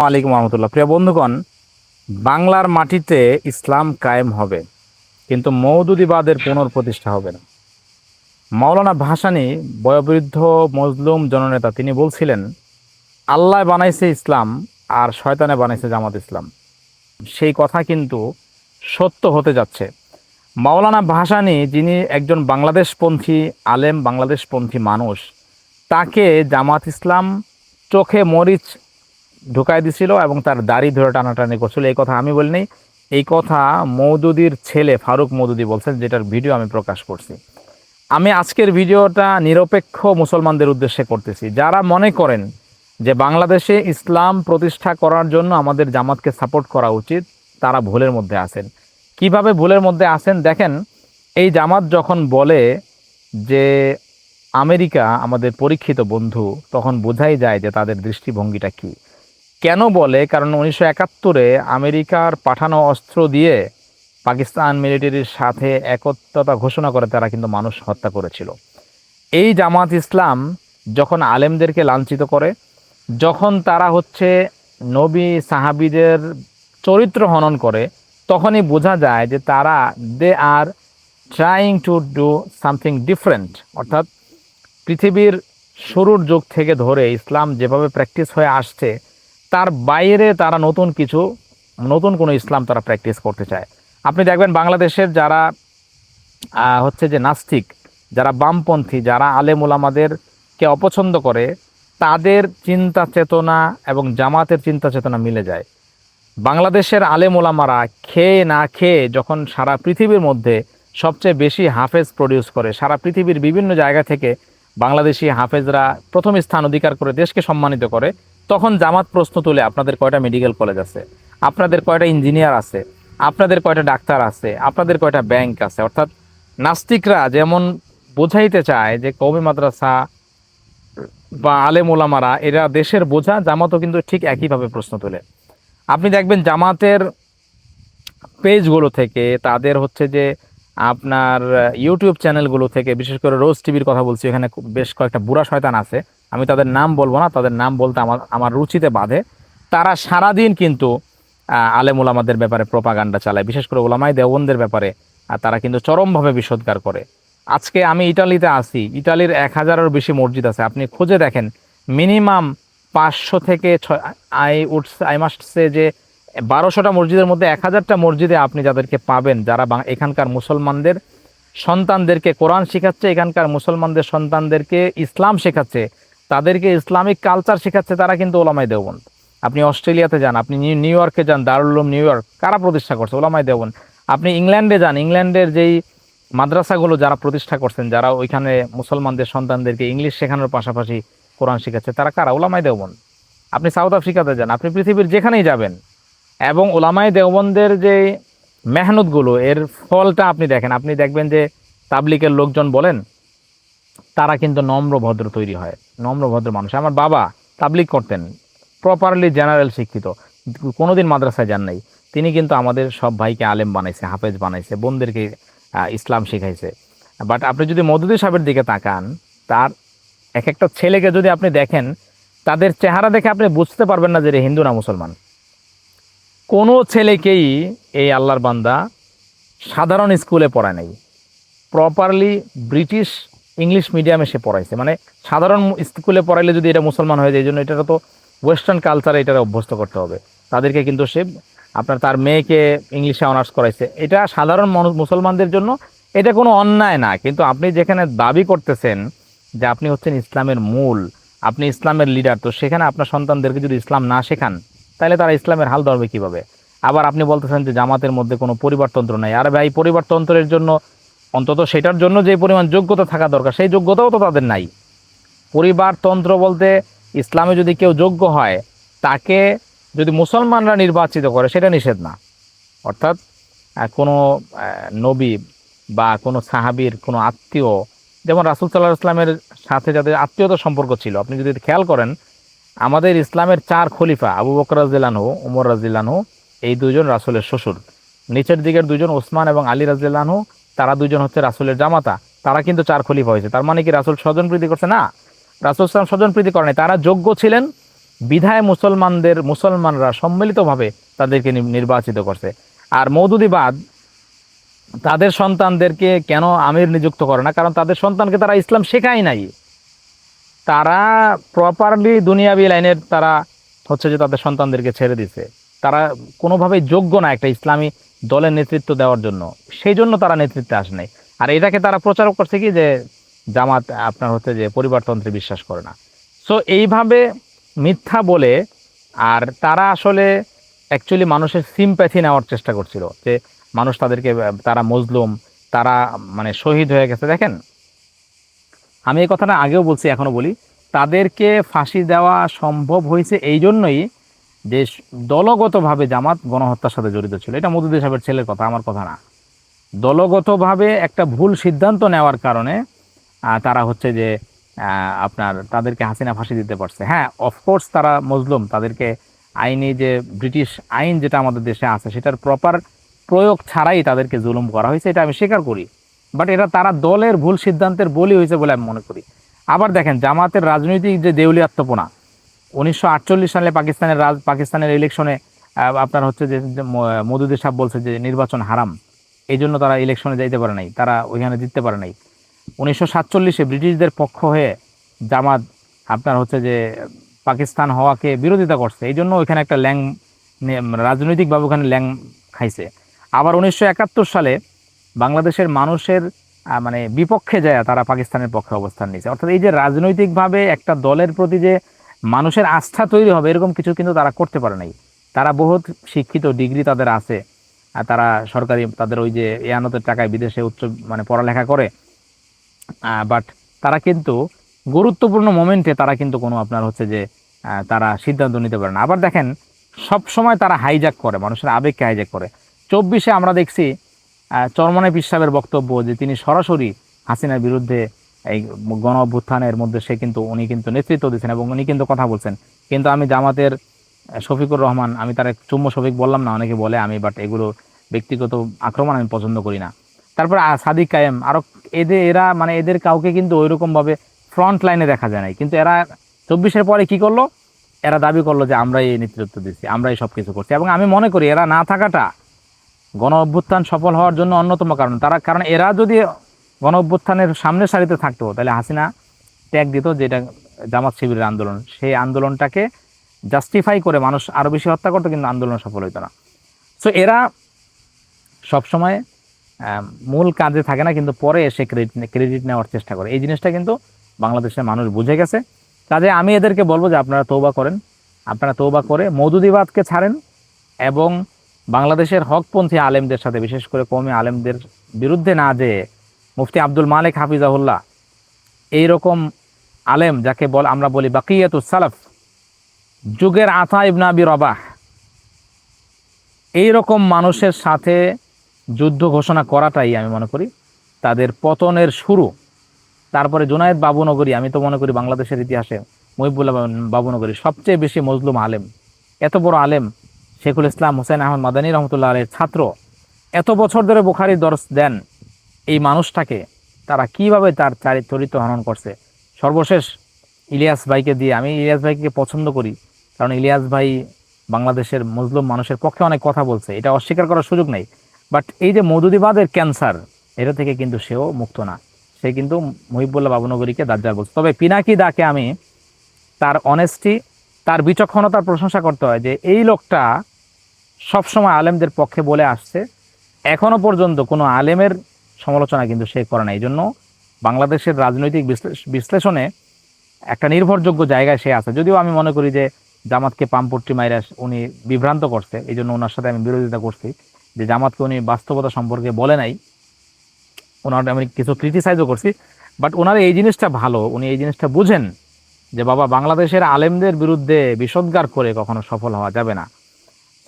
ওয়ালাইকুম রহমতুল্লাহ। প্রিয় বন্ধুগণ, বাংলার মাটিতে ইসলাম কায়েম হবে, কিন্তু মওদুদিবাদের পুনঃপ্রতিষ্ঠা হবে না। মাওলানা ভাসানী, বয়োবৃদ্ধ মজলুম জননেতা, তিনি বলছিলেন, আল্লাহ বানাইছে ইসলাম আর শয়তানে বানাইছে জামাত ইসলাম। সেই কথা কিন্তু সত্য হতে যাচ্ছে। মাওলানা ভাসানী, যিনি একজন বাংলাদেশপন্থী আলেম, বাংলাদেশপন্থী মানুষ, তাকে জামাত ইসলাম চোখে মরিচ ঢুকাই দিছিল এবং তার দাড়ি ধরে টানাটানি করছিল। এই কথা আমি বলিনি, এই কথা মওদুদির ছেলে ফারুক মওদুদি বলছেন, যেটার ভিডিও আমি প্রকাশ করছি। আমি আজকের ভিডিওটা নিরপেক্ষ মুসলমানদের উদ্দেশ্যে করতেছি, যারা মনে করেন যে বাংলাদেশে ইসলাম প্রতিষ্ঠা করার জন্য আমাদের জামাতকে সাপোর্ট করা উচিত, তারা ভুলের মধ্যে আছেন। কিভাবে ভুলের মধ্যে আছেন দেখেন। এই জামাত যখন বলে যে আমেরিকা আমাদের পরীক্ষিত বন্ধু, তখন বোঝাই যায় যে তাদের দৃষ্টিভঙ্গিটা কী। কেন বলে? কারণ 1971-এ আমেরিকার পাঠানো অস্ত্র দিয়ে পাকিস্তান মিলিটারির সাথে একত্রতা ঘোষণা করে তারা কিন্তু মানুষ হত্যা করেছিল। এই জামাত ইসলাম যখন আলেমদেরকে লাঞ্ছিত করে, যখন তারা নবী সাহাবীদের চরিত্র হনন করে, তখনই বোঝা যায় যে তারা they are trying to do something different. অর্থাৎ পৃথিবীর শুরুর যুগ থেকে ধরে ইসলাম যেভাবে প্র্যাকটিস হয়ে আসছে, তার বাইরে তারা নতুন কোনো ইসলাম তারা প্র্যাকটিস করতে চায়। আপনি দেখবেন বাংলাদেশের যারা যে নাস্তিক, যারা বামপন্থী, যারা আলেম ওলামাদেরকে অপছন্দ করে, তাদের চিন্তা চেতনা এবং জামাতের চিন্তা চেতনা মিলে যায়। বাংলাদেশের আলেম ওলামারা খেয়ে না খেয়ে যখন সারা পৃথিবীর মধ্যে সবচেয়ে বেশি হাফেজ প্রডিউস করে, সারা পৃথিবীর বিভিন্ন জায়গা থেকে বাংলাদেশি হাফেজরা প্রথম স্থান অধিকার করে দেশকে সম্মানিত করে, তখন জামাত প্রশ্ন তুলে, আপনাদের কয়টা মেডিকেল কলেজ আছে, আপনাদের কয়টা ইঞ্জিনিয়ার আছে, আপনাদের কয়টা ডাক্তার আছে, আপনাদের কয়টা ব্যাংক আছে। অর্থাৎ নাস্তিকরা যেমন বোঝাইতে চায় যে কওমি মাদ্রাসা বা আলেম ওলামারা এরা দেশের বোঝা, জামাতও কিন্তু ঠিক একইভাবে প্রশ্ন তোলে। আপনি দেখবেন জামাতের পেজগুলো থেকে, তাদের যে আপনার ইউটিউব চ্যানেলগুলো থেকে, বিশেষ করে রোজ টিভির কথা বলছি, এখানে বেশ কয়েকটা বুড়া শয়তান আছে, আমি তাদের নাম বলবো না, তাদের নাম বলতে আমার রুচিতে বাধে। তারা সারাদিন কিন্তু আলেম ওলামাদের ব্যাপারে প্রোপাগান্ডা চালায়, বিশেষ করে ওলামায়ে দেওবন্দের ব্যাপারে তারা কিন্তু চরমভাবে বিষোদ্গার করে। আজকে আমি ইটালিতে আছি, ইটালির 1000-এরও বেশি মসজিদ আছে, আপনি খুঁজে দেখেন, মিনিমাম 500 থেকে আই মাস্ট সে যে 1200টা মসজিদের মধ্যে 1000টা মসজিদে আপনি যাদেরকে পাবেন, যারা এখানকার মুসলমানদের সন্তানদেরকে কোরআন শেখাচ্ছে, এখানকার মুসলমানদের সন্তানদেরকে ইসলাম শেখাচ্ছে, তাদেরকে ইসলামিক কালচার শেখাচ্ছে, তারা কিন্তু ওলামায়ে দেওবন্দ। আপনি অস্ট্রেলিয়াতে যান, আপনি নিউ ইয়র্কে যান, দারুল উলুম নিউ ইয়র্ক, কারা প্রতিষ্ঠা করছে? ওলামায়ে দেওবন্দ। আপনি ইংল্যান্ডে যান, ইংল্যান্ডের যেই মাদ্রাসাগুলো যারা প্রতিষ্ঠা করছেন, যারা ওইখানে মুসলমানদের সন্তানদেরকে ইংলিশ শেখানোর পাশাপাশি কোরআন শেখাচ্ছে, তারা কারা? ওলামায়ে দেওবন্দ। আপনি সাউথ আফ্রিকাতে যান, আপনি পৃথিবীর যেখানেই যাবেন, এবং ওলামায়ে দেওবন্দের যে মেহনতগুলো, এর ফলটা আপনি দেখেন, আপনি দেখবেন যে তাবলিগের লোকজন বলেন, তারা কিন্তু নম্র ভদ্র তৈরি হয়, নম্র ভদ্র মানুষ। আমার বাবা তাবলিগ করতেন, প্রপারলি জেনারেল শিক্ষিত, কোনোদিন মাদ্রাসায় যান নাই। তিনি কিন্তু আমাদের সব ভাইকে আলেম বানাইছে, হাফেজ বানাইছে, বোনদেরকে ইসলাম শিখাইছে। বাট আপনি যদি মওদুদি সাহেবের দিকে তাকান, তার এক একটা ছেলেকে যদি আপনি দেখেন, তাদের চেহারা দেখে আপনি বুঝতে পারবেন না যে রে হিন্দু না মুসলমান। কোনো ছেলেকেই এই আল্লাহর বান্দা সাধারণ স্কুলে পড়ায় নাই, প্রপারলি ব্রিটিশ ইংলিশ মিডিয়ামে সে পড়াইছে। মানে সাধারণ স্কুলে পড়াইলে যদি এটা মুসলমান হয়ে যায়, এই জন্য এটা তো ওয়েস্টার্ন কালচারে এটাকে অভ্যস্ত করতে হবে তাদেরকে। কিন্তু সে তার মেয়েকে ইংলিশে অনার্স করাইছে, এটা সাধারণ মুসলমানদের জন্য এটা কোনো অন্যায় না। কিন্তু আপনি যেখানে দাবি করতেছেন যে আপনি ইসলামের মূল, আপনি ইসলামের লিডার, তো সেখানে আপনার সন্তানদেরকে যদি ইসলাম না শেখান, তাহলে তারা ইসলামের হাল ধরবে কীভাবে? আবার আপনি বলতেছেন যে জামাতের মধ্যে কোনো পরিবারতন্ত্র নাই। আর ভাই, পরিবারতন্ত্রের জন্য অন্তত সেটার জন্য যে পরিমাণ যোগ্যতা থাকা দরকার, সেই যোগ্যতাও তো তাদের নাই। পরিবারতন্ত্র বলতে, ইসলামে যদি কেউ যোগ্য হয়, তাকে যদি মুসলমানরা নির্বাচিত করে, সেটা নিষেধ না। অর্থাৎ কোনো নবী বা কোনো সাহাবীর কোনো আত্মীয়, যেমন রাসূল সাল্লাল্লাহু আলাইহি ওয়াসাল্লামের সাথে যাদের আত্মীয়তার সম্পর্ক ছিল, আপনি যদি খেয়াল করেন, আমাদের ইসলামের 4 খলিফা, আবু বকর রাদিয়াল্লাহু আনহু, ওমর রাদিয়াল্লাহু আনহু, এই দুজন রাসূলের শ্বশুর। নিচের দিকের দুজন ওসমান এবং আলী রাদিয়াল্লাহু আনহু, তারা দুজন রাসূলের জামাতা। তারা কিন্তু 4 খলিফা হয়েছে। তার মানে কি রাসূল স্বজনপ্রীতি করছে? না, রাসূল সাল্লাল্লাহু আলাইহি ওয়াসাল্লাম স্বজনপ্রীতি করেনি। তারা যোগ্য ছিলেন, বিধায় মুসলমানরা সম্মিলিতভাবে তাদেরকে নির্বাচিত করছে। আর মওদুদিবাদ তাদের সন্তানদেরকে কেন আমির নিযুক্ত করে না? কারণ তাদের সন্তানকে তারা ইসলাম শেখায় নাই। তারা প্রপারলি দুনিয়াবি লাইনের তারা হচ্ছে যে তাদের সন্তানদেরকে ছেড়ে দিছে। তারা কোনোভাবেই যোগ্য না একটা ইসলামী দলের নেতৃত্ব দেওয়ার জন্য, সেই জন্য তারা নেতৃত্বে আসে নাই। আর এটাকে তারা প্রচার করছে কি যে জামাত আপনার হচ্ছে যে পরিবারতন্ত্রে বিশ্বাস করে না। সো এইভাবে মিথ্যা বলে, আর তারা আসলে অ্যাকচুয়ালি মানুষের সিম্প্যাথি নেওয়ার চেষ্টা করছিল যে মানুষ তাদেরকে, তারা মজলুম, তারা মানে শহীদ হয়ে গেছে। দেখেন, আমি এই কথাটা আগেও বলছি, এখনো বলি, তাদেরকে ফাঁসি দেওয়া সম্ভব হয়েছে এই জন্যই যে দলগতভাবে জামাত গণহত্যার সাথে জড়িত ছিল। এটা মওদুদি সাহেবের ছেলের কথা, আমার কথা না। দলগতভাবে একটা ভুল সিদ্ধান্ত নেওয়ার কারণে তারা হচ্ছে যে আপনার তাদেরকে হাসিনা ফাঁসি দিতে পারছে। হ্যাঁ, অফকোর্স তারা মজলুম, তাদেরকে আইনি যে ব্রিটিশ আইন যেটা আমাদের দেশে আছে সেটার প্রপার প্রয়োগ ছাড়াই তাদেরকে জুলুম করা হয়েছে, এটা আমি স্বীকার করি। বাট এটা তারা দলের ভুল সিদ্ধান্তের বলি হয়েছে বলে আমি মনে করি। আবার দেখেন, জামাতের রাজনৈতিক যে দেউলিয়াত্মপনা, 1948 সালে পাকিস্তানের ইলেকশনে আপনার হচ্ছে যে মওদুদি সাহেব বলছে যে নির্বাচন হারাম, এই জন্য তারা ইলেকশনে যাইতে পারে নাই, তারা ওইখানে জিততে পারে নাই। 1947-এ ব্রিটিশদের পক্ষ হয়ে জামাত আপনার হচ্ছে যে পাকিস্তান হওয়াকে বিরোধিতা করছে, এই জন্য ওইখানে একটা রাজনৈতিকভাবে ওখানে ল্যাং খাইছে। আবার 1971 সালে বাংলাদেশের মানুষের মানে বিপক্ষে যায় তারা পাকিস্তানের পক্ষে অবস্থান নিয়েছে। অর্থাৎ এই যে রাজনৈতিকভাবে একটা দলের প্রতি যে মানুষের আস্থা তৈরি হবে এরকম কিছু কিন্তু তারা করতে পারে নাই। তারা বহুত শিক্ষিত, ডিগ্রি তাদের আছে, আর তারা সরকারি তাদের ওই যে এয়ানতের টাকায় বিদেশে উচ্চ মানে পড়ালেখা করে, বাট তারা কিন্তু গুরুত্বপূর্ণ মোমেন্টে তারা কিন্তু কোনো আপনার হচ্ছে যে তারা সিদ্ধান্ত নিতে পারে না। আবার দেখেন, সব সময় তারা হাইজ্যাক করে, মানুষের আবেগকে হাইজ্যাক করে। 24-এ আমরা দেখছি চরমনাই পীর সাহেবের বক্তব্য যে তিনি সরাসরি হাসিনার বিরুদ্ধে এই গণ অভ্যুত্থানের মধ্যে উনি কিন্তু নেতৃত্ব দিচ্ছেন এবং উনি কিন্তু কথা বলছেন। কিন্তু আমি জামাতের শফিকুর রহমান, আমি তার চুম্ব শফিক বললাম না, অনেকে বলে আমি, বাট এগুলো ব্যক্তিগত আক্রমণ আমি পছন্দ করি না। তারপর সাদিক কায়েম, আরো এরা মানে এদের কাউকে কিন্তু ওইরকম ভাবে ফ্রন্ট লাইনে দেখা যায় নাই। কিন্তু এরা 24-এর পরে কি করলো? এরা দাবি করলো যে আমরাই এই নেতৃত্ব দিচ্ছি, আমরাই সবকিছু করছি। এবং আমি মনে করি এরা না থাকাটা গণ অভ্যুত্থান সফল হওয়ার জন্য অন্যতম কারণ। কারণ এরা যদি গণ অভ্যুত্থানের সামনের সারিতে থাকতো তাহলে হাসিনা ট্যাগ দিত যেটা জামাত শিবিরের আন্দোলন, সেই আন্দোলনটাকে জাস্টিফাই করে মানুষ আরো বেশি হত্যা করতো, কিন্তু আন্দোলন সফল হইতো না। সো এরা সবসময় মূল কাজে থাকে না, কিন্তু পরে এসে ক্রেডিট নেওয়ার চেষ্টা করে। এই জিনিসটা কিন্তু বাংলাদেশের মানুষ বুঝে গেছে। কাজে আমি এদেরকে বলবো যে আপনারা তৌবা করেন, আপনারা তৌবা করে মওদুদিবাদকে ছাড়েন এবং বাংলাদেশের হকপন্থী আলেমদের সাথে, বিশেষ করে কওমি আলেমদের বিরুদ্ধে না যেয়ে মুফতি আব্দুল মালিক হাফিজাহুল্লাহ এইরকম আলেম যাকে আমরা বলি বাকিয়াতুস সালাফ, যুগের আতা ইবনে আবি রবাহ, এইরকম মানুষের সাথে যুদ্ধ ঘোষণা করাটাই আমি মনে করি তাদের পতনের শুরু। তারপরে জুনায়েদ বাবুনগরী, আমি তো মনে করি বাংলাদেশের ইতিহাসে মহিবুল্লাহ বাবুনগরী সবচেয়ে বেশি মজলুম আলেম। এত বড় আলেম, শেখুল ইসলাম হুসাইন আহমদ মাদানী রহমতুল্লাহ আলাইহির ছাত্র, এত বছর ধরে বুখারীর দর্স দেন, এই মানুষটাকে তারা কিভাবে তার চরিত্র হনন করছে। সর্বশেষ ইলিয়াস ভাইকে দিয়ে, আমি ইলিয়াস ভাইকে পছন্দ করি কারণ ইলিয়াস ভাই বাংলাদেশের মজলুম মানুষের পক্ষে অনেক কথা বলছে, এটা অস্বীকার করার সুযোগ নেই। বাট এই যে মওদুদিবাদের ক্যান্সার, এটা থেকে কিন্তু সেও মুক্ত না। সে কিন্তু মহিবুল্লাহ বাবুনগরীকে দাজ্জাল বলছে। তবে পিনাকি দাকে আমি তার অনেস্টি, তার বিচক্ষণতার প্রশংসা করতে হয় যে এই লোকটা সবসময় আলেমদের পক্ষে বলে আসছে, এখনো পর্যন্ত কোনো আলেমের সমালোচনা কিন্তু সে করে না। এই জন্য বাংলাদেশের রাজনৈতিক বিশ্লেষণে একটা নির্ভরযোগ্য জায়গায় সে আছে। যদিও আমি মনে করি যে জামাতকে পামপট্টি মাইরা উনি বিভ্রান্ত করছে, এই জন্য ওনার সাথে আমি বিরোধিতা করছি যে জামাতকে উনি বাস্তবতা সম্পর্কে বলে নাই। ওনার আমি কিছু ক্রিটিসাইজও করছি, বাট ওনার এই জিনিসটা ভালো, উনি এই জিনিসটা বুঝেন যে বাবা বাংলাদেশের আলেমদের বিরুদ্ধে বিষোদ্গার করে কখনো সফল হওয়া যাবে না।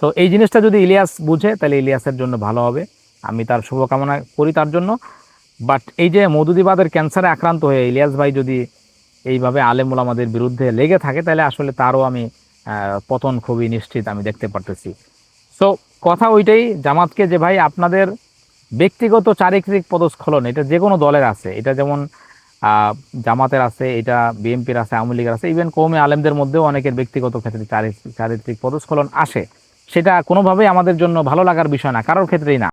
তো এই জিনিসটা যদি ইলিয়াস বুঝে তাহলে ইলিয়াসের জন্য ভালো হবে, আমি তার শুভকামনা করি তার জন্য। বাট এই যে মওদুদিবাদের ক্যান্সারে আক্রান্ত হয়ে ইলিয়াস ভাই যদি এইভাবে আলেম ওলামাদের বিরুদ্ধে লেগে থাকে তাহলে আসলে তারও আমি পতন খুবই নিশ্চিত আমি দেখতে পারতেছি। সো কথা ওইটাই, জামাতকে যে ভাই আপনাদের ব্যক্তিগত চারিত্রিক পদস্খলন এটা যে কোনো দলের আছে, এটা যেমন জামাতের আছে, এটা বিএনপির আছে, আওয়ামী লীগের আছে, ইভেন কওমি আলেমদের মধ্যেও অনেকের ব্যক্তিগত ক্ষেত্রে চারিত্রিক পদস্খলন আসে। সেটা কোনোভাবেই আমাদের জন্য ভালো লাগার বিষয় না, কারোর ক্ষেত্রেই না।